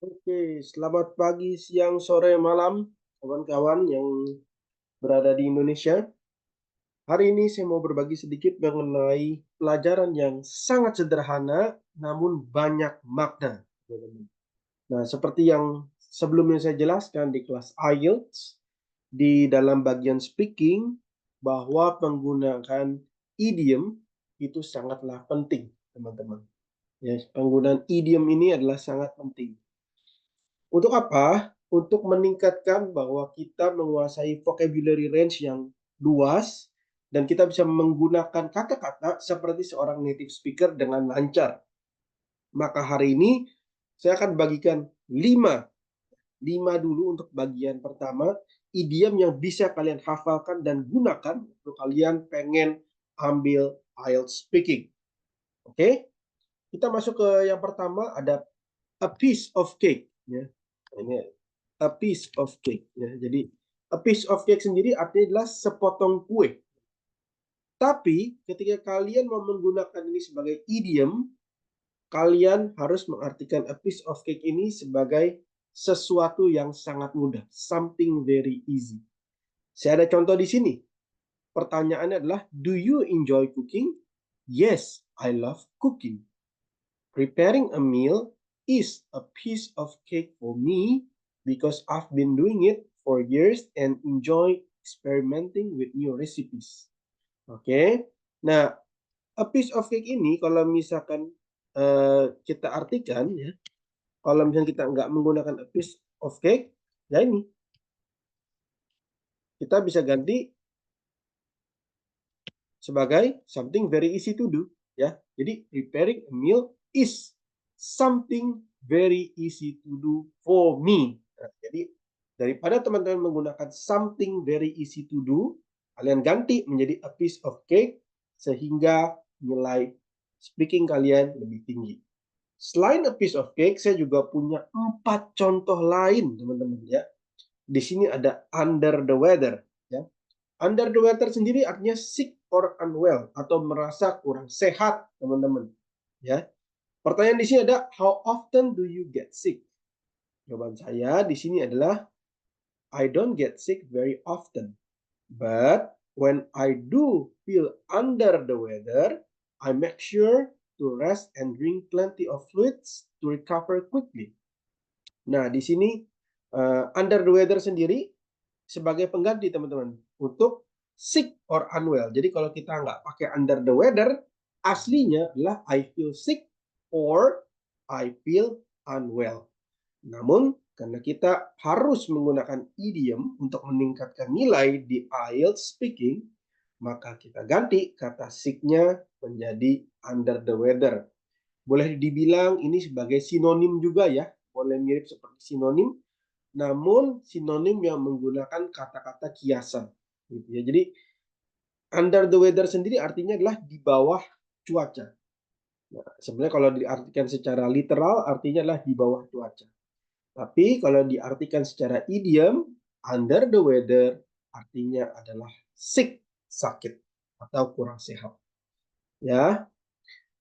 Oke, selamat pagi, siang, sore, malam, kawan-kawan yang berada di Indonesia. Hari ini saya mau berbagi sedikit mengenai pelajaran yang sangat sederhana, namun banyak makna. Nah, seperti yang sebelumnya saya jelaskan di kelas IELTS, di dalam bagian speaking, bahwa penggunaan idiom itu sangatlah penting, teman-teman. Ya, penggunaan idiom ini adalah sangat penting. Untuk apa? Untuk meningkatkan bahwa kita menguasai vocabulary range yang luas dan kita bisa menggunakan kata-kata seperti seorang native speaker dengan lancar. Maka hari ini saya akan bagikan 5 dulu untuk bagian pertama, idiom yang bisa kalian hafalkan dan gunakan untuk kalian pengen ambil IELTS speaking. Oke? Kita masuk ke yang pertama, ada a piece of cake, ya. Ini a piece of cake, ya. Jadi a piece of cake sendiri artinya adalah sepotong kue. Tapi ketika kalian mau menggunakan ini sebagai idiom, kalian harus mengartikan a piece of cake ini sebagai sesuatu yang sangat mudah, something very easy. Saya ada contoh di sini. Pertanyaannya adalah, do you enjoy cooking? Yes, I love cooking. Preparing a meal is a piece of cake for me because I've been doing it for years and enjoy experimenting with new recipes. Oke. Nah, a piece of cake ini kalau misalkan kita artikan ya, kalau misalnya kita nggak menggunakan a piece of cake, ya ini kita bisa ganti sebagai something very easy to do, ya. Jadi preparing a meal is something very easy to do for me. Nah, jadi daripada teman-teman menggunakan something very easy to do, kalian ganti menjadi a piece of cake sehingga nilai speaking kalian lebih tinggi. Selain a piece of cake, saya juga punya 4 contoh lain, teman-teman, ya. Di sini ada under the weather, ya. Under the weather sendiri artinya sick or unwell atau merasa kurang sehat, teman-teman. Ya. Pertanyaan di sini ada how often do you get sick? Jawaban saya di sini adalah I don't get sick very often. But when I do feel under the weather, I make sure to rest and drink plenty of fluids to recover quickly. Nah, di sini under the weather sendiri sebagai pengganti, teman-teman, untuk sick or unwell. Jadi kalau kita nggak pakai under the weather, aslinya adalah I feel sick or I feel unwell. Namun karena kita harus menggunakan idiom untuk meningkatkan nilai di IELTS speaking, maka kita ganti kata sick-nya menjadi under the weather. Boleh dibilang ini sebagai sinonim juga ya, boleh mirip seperti sinonim, namun sinonim yang menggunakan kata-kata kiasan, gitu ya. Jadi under the weather sendiri artinya adalah di bawah cuaca. Nah, sebenarnya kalau diartikan secara literal artinya adalah di bawah cuaca. Tapi kalau diartikan secara idiom, under the weather artinya adalah sick, sakit atau kurang sehat. Ya.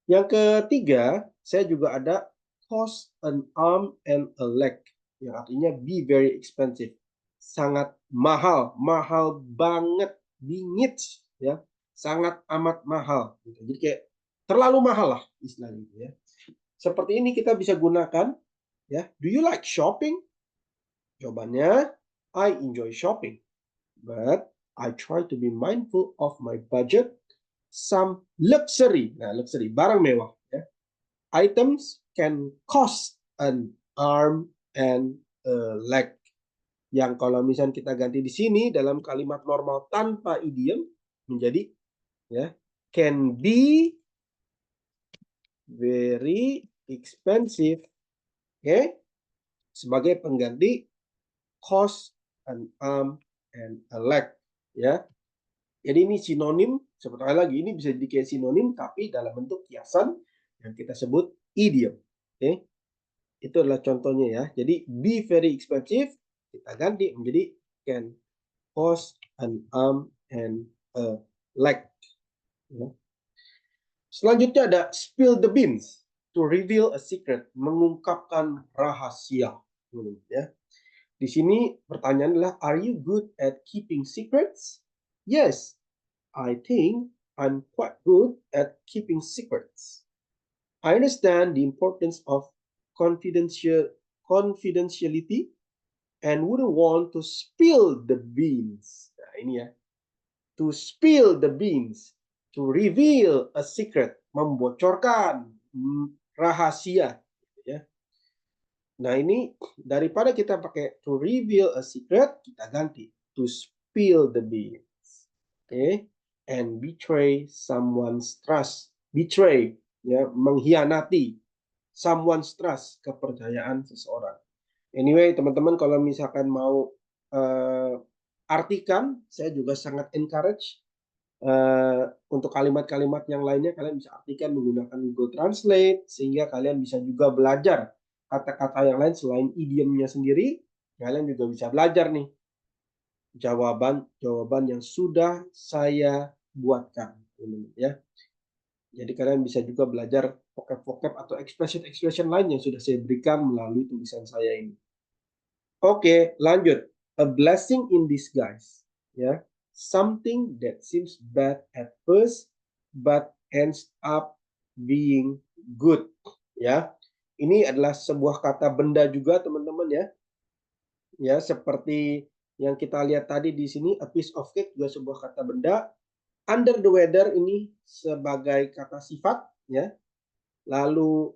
Yang ketiga, saya juga ada cost an arm and a leg, yang artinya be very expensive. Sangat mahal, mahal banget, bingit ya. Sangat amat mahal gitu. Jadi kayak terlalu mahal lah istilahnya gitu ya. Seperti ini kita bisa gunakan ya. Do you like shopping? Jawabannya I enjoy shopping, but I try to be mindful of my budget. Some luxury, nah luxury barang mewah ya. Items can cost an arm and a leg. Yang kalau misalnya kita ganti di sini dalam kalimat normal tanpa idiom menjadi ya can be very expensive. Oke, sebagai pengganti cost an arm and a leg ya. Jadi ini sinonim, sebetulnya lagi ini bisa jadi kayak sinonim tapi dalam bentuk kiasan yang kita sebut idiom. Oke. Itu adalah contohnya ya. Jadi be very expensive kita ganti menjadi can cost an arm and a leg. Ya. Selanjutnya ada spill the beans. To reveal a secret, mengungkapkan rahasia. Ya. Di sini pertanyaan adalah, are you good at keeping secrets? Yes, I think I'm quite good at keeping secrets. I understand the importance of confidentiality and wouldn't want to spill the beans. Nah, ini ya. To spill the beans, to reveal a secret, membocorkan rahasia, ya. Nah, ini daripada kita pakai to reveal a secret, kita ganti to spill the beans. Oke, and betray someone's trust. Betray, ya, mengkhianati someone's trust, kepercayaan seseorang. Anyway, teman-teman kalau misalkan mau artikan, saya juga sangat encourage untuk kalimat-kalimat yang lainnya kalian bisa artikan menggunakan Google Translate, sehingga kalian bisa juga belajar kata-kata yang lain selain idiomnya sendiri. Kalian juga bisa belajar nih jawaban yang sudah saya buatkan, ya. Jadi kalian bisa juga belajar vocab-vocab atau expression-expression lain yang sudah saya berikan melalui tulisan saya ini. Oke, lanjut. A blessing in disguise, ya. Something that seems bad at first but ends up being good, ya. Ini adalah sebuah kata benda juga, teman-teman, ya. Ya, seperti yang kita lihat tadi di sini, a piece of cake juga sebuah kata benda. Under the weather ini sebagai kata sifat, ya. Lalu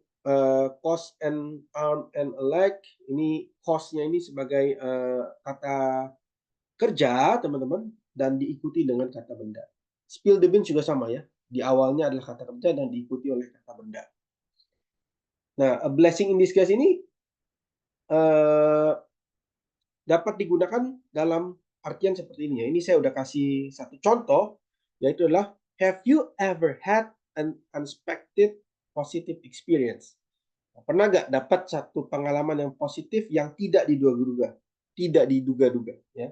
cost and arm and a leg, ini cost-nya ini sebagai kata kerja, teman-teman, dan diikuti dengan kata benda. Spill the beans juga sama, ya. Di awalnya adalah kata kerja dan diikuti oleh kata benda. Nah, a blessing in disguise ini dapat digunakan dalam artian seperti ini, ya. Ini saya udah kasih satu contoh, yaitu adalah, have you ever had an unexpected positive experience? Pernah nggak dapat satu pengalaman yang positif yang tidak diduga-duga, tidak diduga-duga, ya?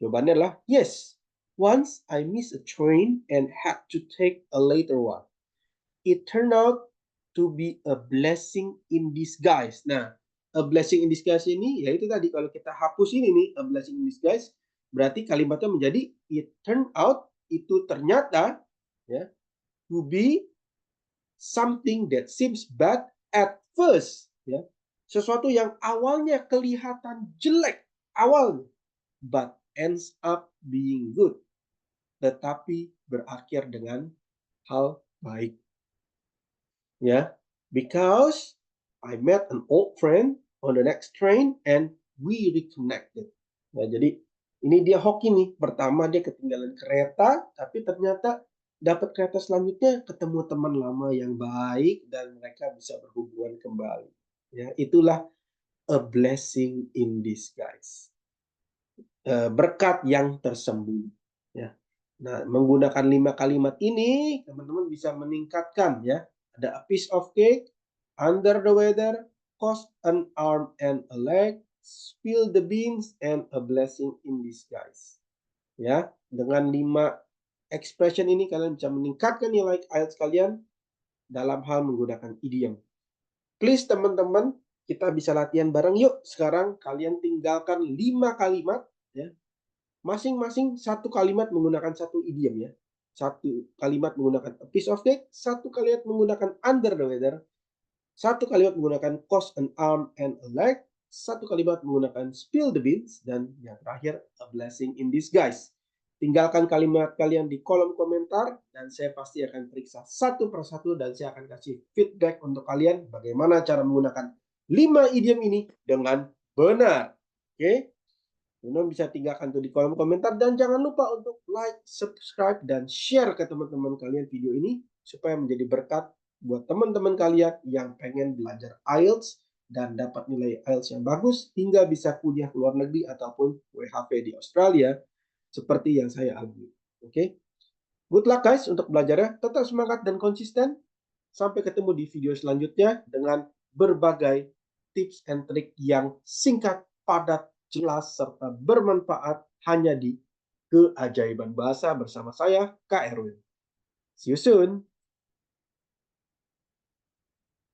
Jawabannya adalah yes. Once I missed a train and had to take a later one. It turned out to be a blessing in disguise. Nah, a blessing in disguise ini yaitu tadi, kalau kita hapus ini nih, a blessing in disguise, berarti kalimatnya menjadi it turned out, itu ternyata, ya, to be something that seems bad at first, ya. Sesuatu yang awalnya kelihatan jelek awalnya, but ends up being good, tetapi berakhir dengan hal baik, ya. Because I met an old friend on the next train and we reconnected. Nah, jadi ini dia hoki nih. Pertama dia ketinggalan kereta, tapi ternyata dapat kereta selanjutnya, ketemu teman lama yang baik dan mereka bisa berhubungan kembali. Ya, itulah a blessing in disguise. Berkat yang tersembunyi, ya. Nah, menggunakan 5 kalimat ini, teman-teman bisa meningkatkan, ya. Ada a piece of cake, under the weather, cost an arm and a leg, spill the beans, and a blessing in disguise. Ya, dengan 5 expression ini kalian bisa meningkatkan nilai IELTS kalian dalam hal menggunakan idiom. Please teman-teman, kita bisa latihan bareng yuk. Sekarang kalian tinggalkan 5 kalimat, ya. Masing-masing satu kalimat menggunakan satu idiom, ya. Satu kalimat menggunakan a piece of cake, satu kalimat menggunakan under the weather, satu kalimat menggunakan cost an arm and a leg, satu kalimat menggunakan spill the beans, dan yang terakhir a blessing in disguise. Tinggalkan kalimat kalian di kolom komentar dan saya pasti akan periksa satu persatu dan saya akan kasih feedback untuk kalian bagaimana cara menggunakan 5 idiom ini dengan benar. Oke? Teman-teman bisa tinggalkan tuh di kolom komentar dan jangan lupa untuk like, subscribe, dan share ke teman-teman kalian video ini supaya menjadi berkat buat teman-teman kalian yang pengen belajar IELTS dan dapat nilai IELTS yang bagus hingga bisa kuliah ke luar negeri ataupun WHV di Australia seperti yang saya alami. Oke? Good luck guys untuk belajarnya. Tetap semangat dan konsisten. Sampai ketemu di video selanjutnya dengan berbagai tips and trik yang singkat, padat, jelas, serta bermanfaat hanya di Keajaiban Bahasa bersama saya, Kak Erwin. See you soon!